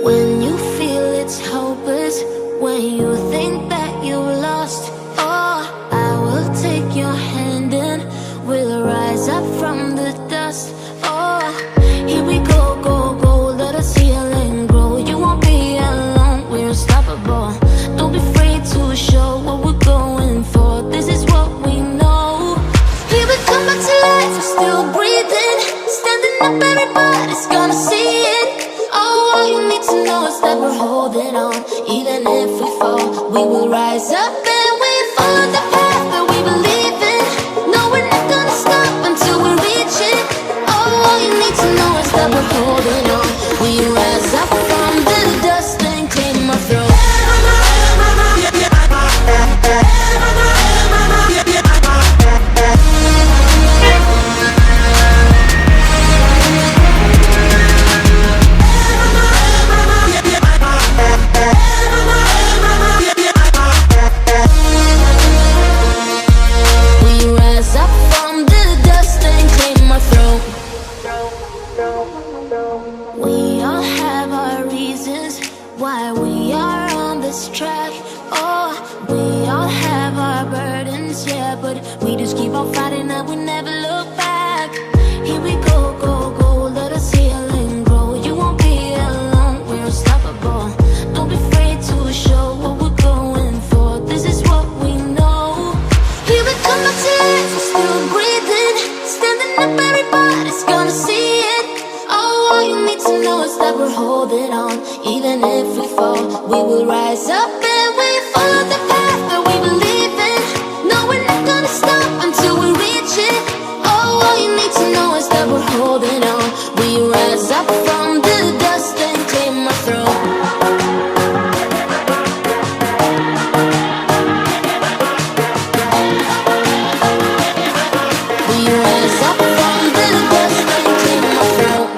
When you feel it's hopeless, when you think that you lost, oh, I will take your hand and we'll rise up from the dust. Oh, here we go, go, go, let us heal and grow. You won't be alone, we're unstoppable. Don't be afraid to show what we're going for. This is what we know. Here we come back to life, we're still breathing. Standing up, everybody's gonna see it. Oh, all you need to know is that we're holding on. Even if we fall, we will rise up and we follow the path that we believe in. No, we're not gonna stop until we reach it. Oh, all you need to know is that we're holding on. We rise up from the dust and claim our throne. We all have our reasons why we are on this track. Oh, we all have our burdens, yeah, but we just keep on fighting and we never look back. Here we go, go, go, let us heal and grow. You won't be alone, we're unstoppable. Don't be afraid to show what we're going for. This is what we know. Here we come back to life, we're still breathing. Standing up, everybody's gonna see it. All you need to know is that we're holding on. Even if we fall, we will rise up and we follow the path that we believe in. No, we're not gonna stop until we reach it. Oh, all you need to know is that we're holding on. We rise up from the dust and claim our throne. We rise up from the dust and claim our throne.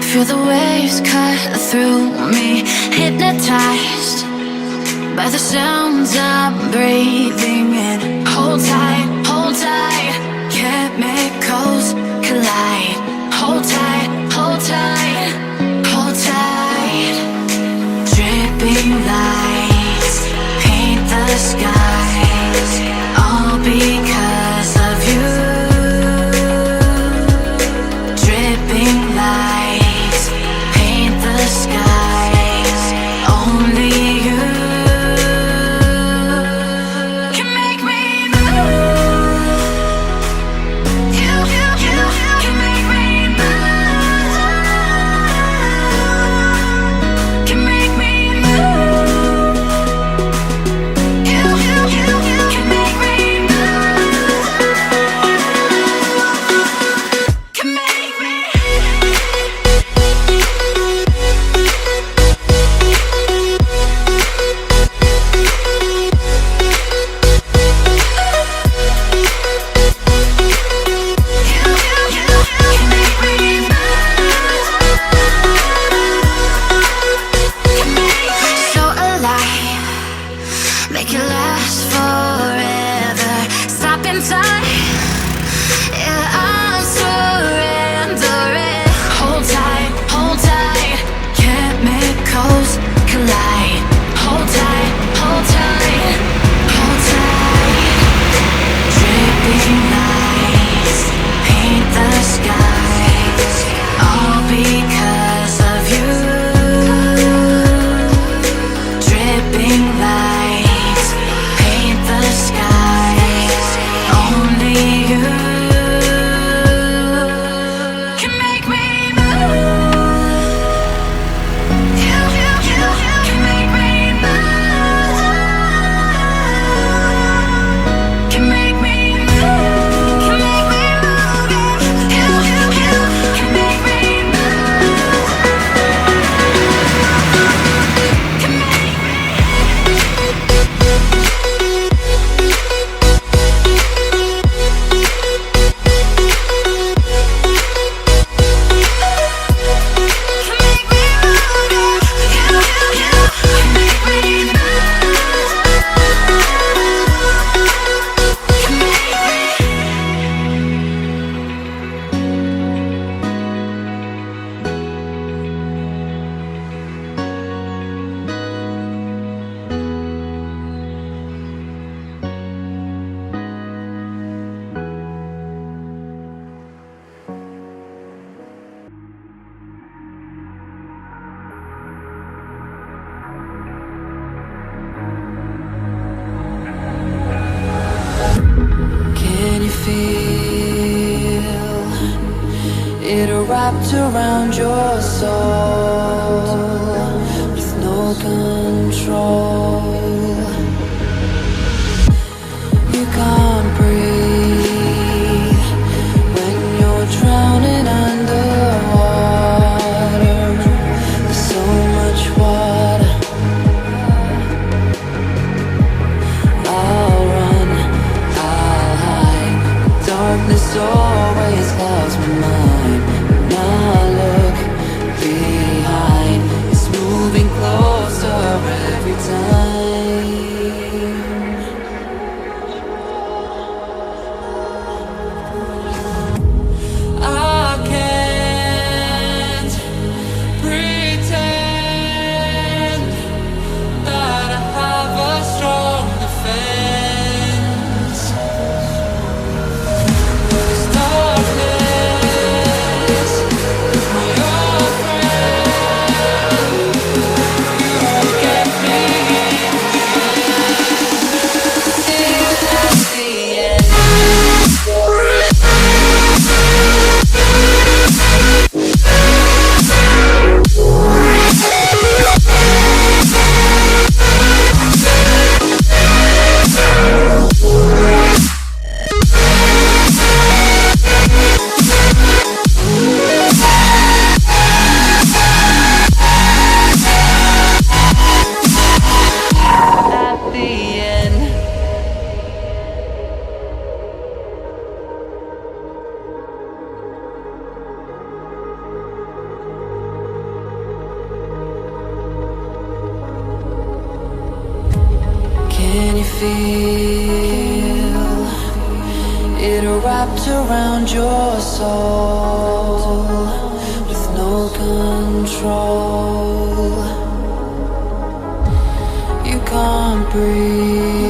Feel the waves cut through me, hypnotized by the sounds I'm breathing in. Hold tight, hold tight, chemicals collide. Hold tight, hold tight, hold tight. Dripping lights paint the skies, all because of you. Dripping lights paint the skies, only you can make me move. You can make me move. Can make me move. You can make me move. Can make me. So alive, make it last forever. Stop in time, yeah, I'm surrendering. Hold tight, chemicals collide. Hold tight, hold tight, hold tight. Dripping lights paint the skies, all because of you. Dripping lights paint the skies, only you can make me move. You can make me move. Can make me move. Can make me move. You can make me move. Can make me. Can you feel it wrapped around your soul with no control? You can't breathe when you're drowning underwater. There's so much water. I'll run, I'll hide. Darkness always clouds my mind. Now look behind. It's moving closer every time. I can't pretend that I have a strong defense. There's darkness, your friend. You won't get me in it wrapped around your soul with no control. You can't breathe.